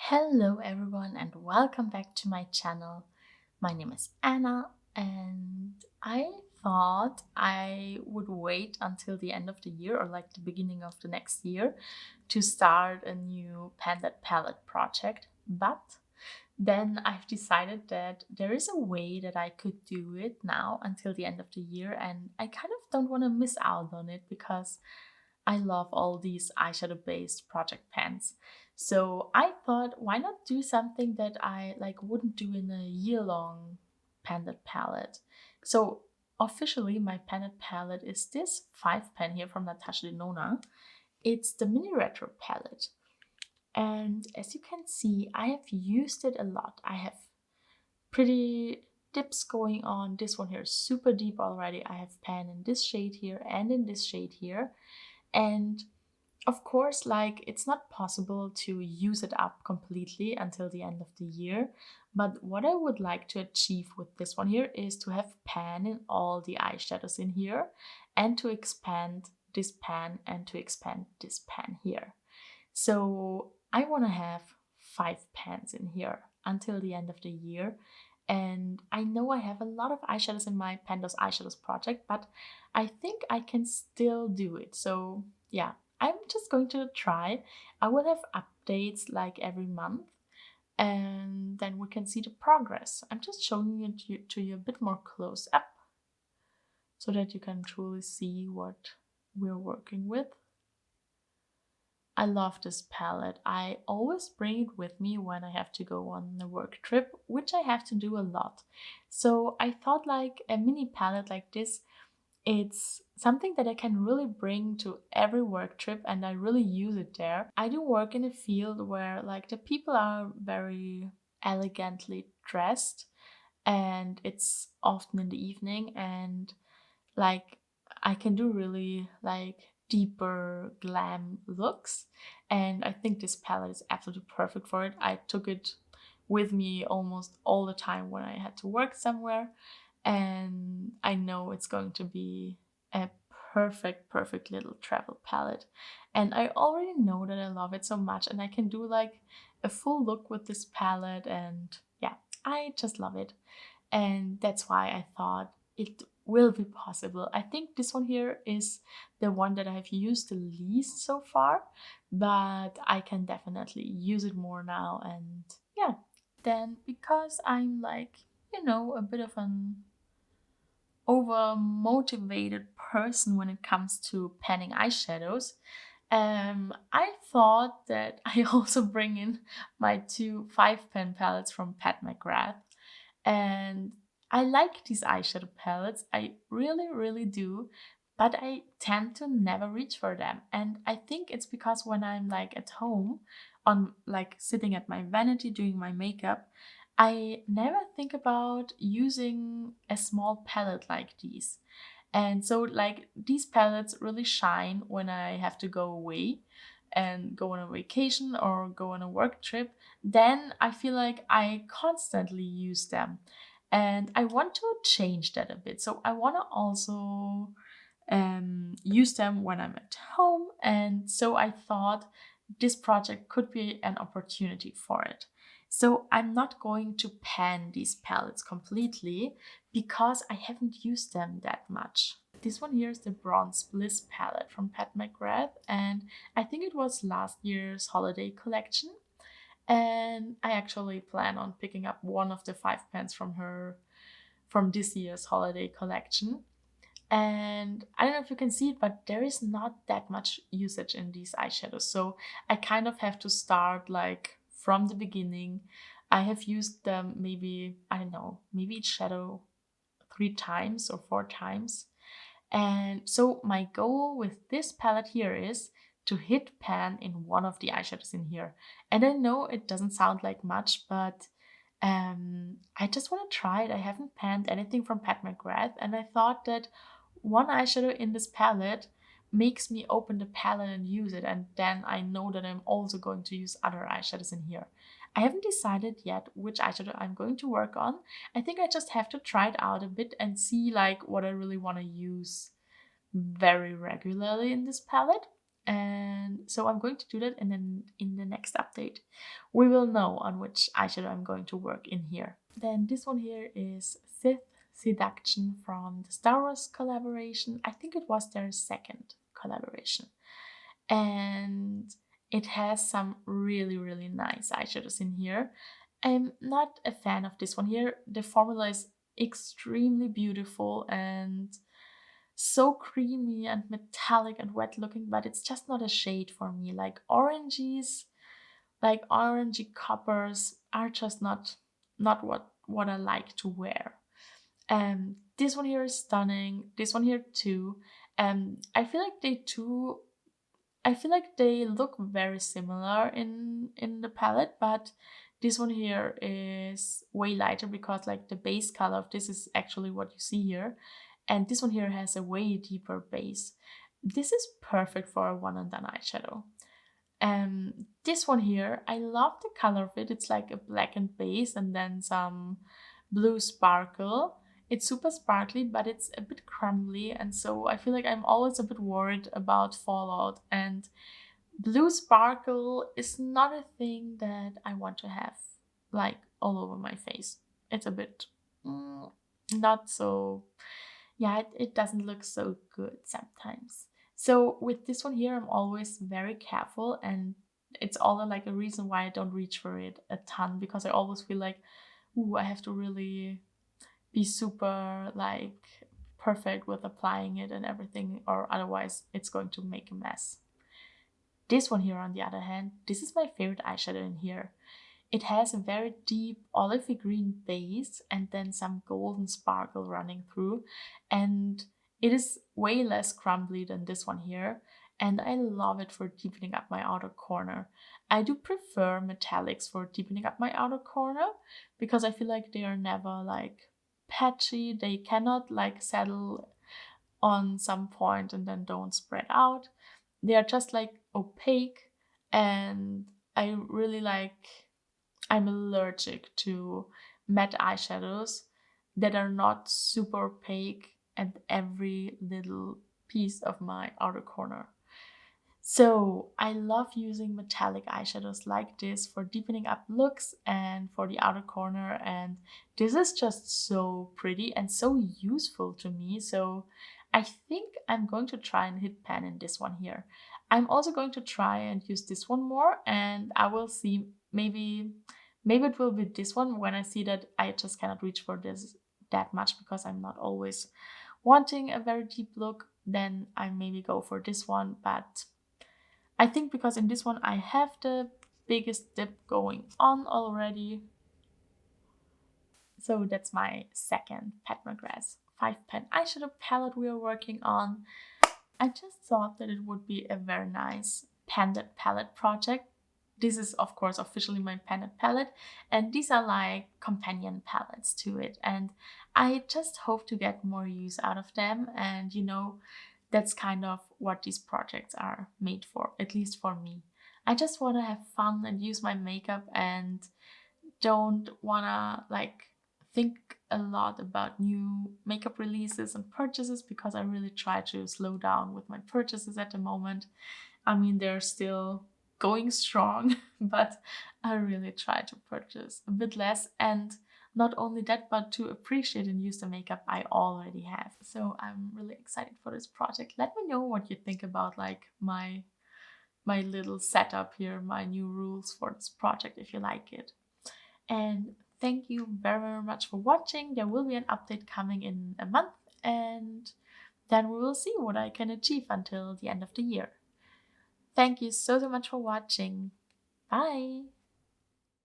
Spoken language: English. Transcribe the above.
Hello everyone and welcome back to my channel. My name is Anna and I thought I would wait until the end of the year or like the beginning of the next year to start a new Bennet palette project. But then I've decided that there is a way that I could do it now until the end of the year, and I kind of don't want to miss out on it because I love all these eyeshadow based project pens. So I thought, why not do something that I like wouldn't do in a year-long Bennet palette? So officially, my Bennet palette is this 5 pen here from Natasha Denona. It's the mini retro palette, and as you can see, I have used it a lot. I have pretty dips going on. This one here is super deep already. I have pen in this shade here and in this shade here. And of course, like it's not possible to use it up completely until the end of the year. But what I would like to achieve with this one here is to have pan in all the eyeshadows in here and to expand this pan and to expand this pan here. So I want to have 5 pans in here until the end of the year. And I know I have a lot of eyeshadows in my Pandos Eyeshadows project, but I think I can still do it. So yeah, I'm just going to try. I will have updates like every month and then we can see the progress. I'm just showing it to you a bit more close up so that you can truly see what we're working with. I love this palette. I always bring it with me when I have to go on a work trip, which I have to do a lot. So I thought like a mini palette like this, it's something that I can really bring to every work trip and I really use it there. I do work in a field where like the people are very elegantly dressed and it's often in the evening, and like I can do really like deeper glam looks, and I think this palette is absolutely perfect for it. I took it with me almost all the time when I had to work somewhere, and I know it's going to be a perfect little travel palette. And I already know that I love it so much and I can do like a full look with this palette, and yeah, I just love it. And that's why I thought it will be possible. I think this one here is the one that I've used the least so far, but I can definitely use it more now. And yeah, then because I'm like, a bit of an over motivated person when it comes to panning eyeshadows, I thought that I also bring in my two 5 pen palettes from Pat McGrath. And I like these eyeshadow palettes, I really do, but I tend to never reach for them. And I think it's because when I'm like at home, on like sitting at my vanity doing my makeup, I never think about using a small palette like these. And so like these palettes really shine when I have to go away and go on a vacation or go on a work trip. Then I feel like I constantly use them. And I want to change that a bit. So I want to also use them when I'm at home. And so I thought this project could be an opportunity for it. So I'm not going to pan these palettes completely because I haven't used them that much. This one here is the Bronze Bliss palette from Pat McGrath, and I think it was last year's holiday collection. And I actually plan on picking up one of the 5 pens from her from this year's holiday collection. And I don't know if you can see it, but there is not that much usage in these eyeshadows. So I kind of have to start like from the beginning. I have used them maybe, I don't know, maybe each shadow 3 times or 4 times. And so my goal with this palette here is to hit pan in one of the eyeshadows in here. And I know it doesn't sound like much, but I just want to try it. I haven't panned anything from Pat McGrath, and I thought that one eyeshadow in this palette makes me open the palette and use it, and then I know that I'm also going to use other eyeshadows in here. I haven't decided yet which eyeshadow I'm going to work on. I think I just have to try it out a bit and see like what I really want to use very regularly in this palette. and so I'm going to do that, and then in the next update we will know on which eyeshadow I'm going to work in here. Then this one here is Sith Seduction from the Star Wars collaboration. I think it was their second collaboration, and it has some really nice eyeshadows in here. I'm not a fan of this one here. The formula is extremely beautiful and so creamy and metallic and wet looking, but it's just not a shade for me. Like orangey coppers are just not what I like to wear. This one here is stunning. This one here too. I feel like they look very similar in the palette, but this one here is way lighter because like the base color of this is actually what you see here, and this one here has a way deeper base. This is perfect for a one and done eyeshadow. This one here, I love the color of it. It's like a blackened base and then some blue sparkle. It's super sparkly, but it's a bit crumbly, and so I feel like I'm always a bit worried about fallout, and blue sparkle is not a thing that I want to have like all over my face. It's a bit not so, yeah, it doesn't look so good sometimes. So with this one here, I'm always very careful, and it's all like a reason why I don't reach for it a ton, because I always feel like, ooh, I have to really be super like perfect with applying it and everything, or otherwise it's going to make a mess. This one here, on the other hand, this is my favorite eyeshadow in here. It has a very deep olivey green base and then some golden sparkle running through, and it is way less crumbly than this one here, and I love it for deepening up my outer corner. I do prefer metallics for deepening up my outer corner because I feel like they are never like patchy. They cannot like settle on some point and then don't spread out. They are just like opaque, and I'm allergic to matte eyeshadows that are not super opaque at every little piece of my outer corner. So I love using metallic eyeshadows like this for deepening up looks and for the outer corner, and this is just so pretty and so useful to me. So I think I'm going to try and hit pan in this one here. I'm also going to try and use this one more, and I will see, maybe it will be this one when I see that I just cannot reach for this that much because I'm not always wanting a very deep look. Then I maybe go for this one, but I think because in this one I have the biggest dip going on already. So that's my second Pat McGrath 5-pan eyeshadow palette we are working on. I just thought that it would be a very nice Bennet palette project. This is of course officially my Bennet palette, and these are like companion palettes to it, and I just hope to get more use out of them, and you know, that's kind of what these projects are made for, at least for me. I just want to have fun and use my makeup and don't want to like think a lot about new makeup releases and purchases, because I really try to slow down with my purchases at the moment. I mean, they're still going strong, but I really try to purchase a bit less, and not only that, but to appreciate and use the makeup I already have. So I'm really excited for this project. Let me know what you think about like my little setup here, my new rules for this project, if you like it. And thank you very much for watching. There will be an update coming in a month, and then we will see what I can achieve until the end of the year. Thank you so much for watching. Bye!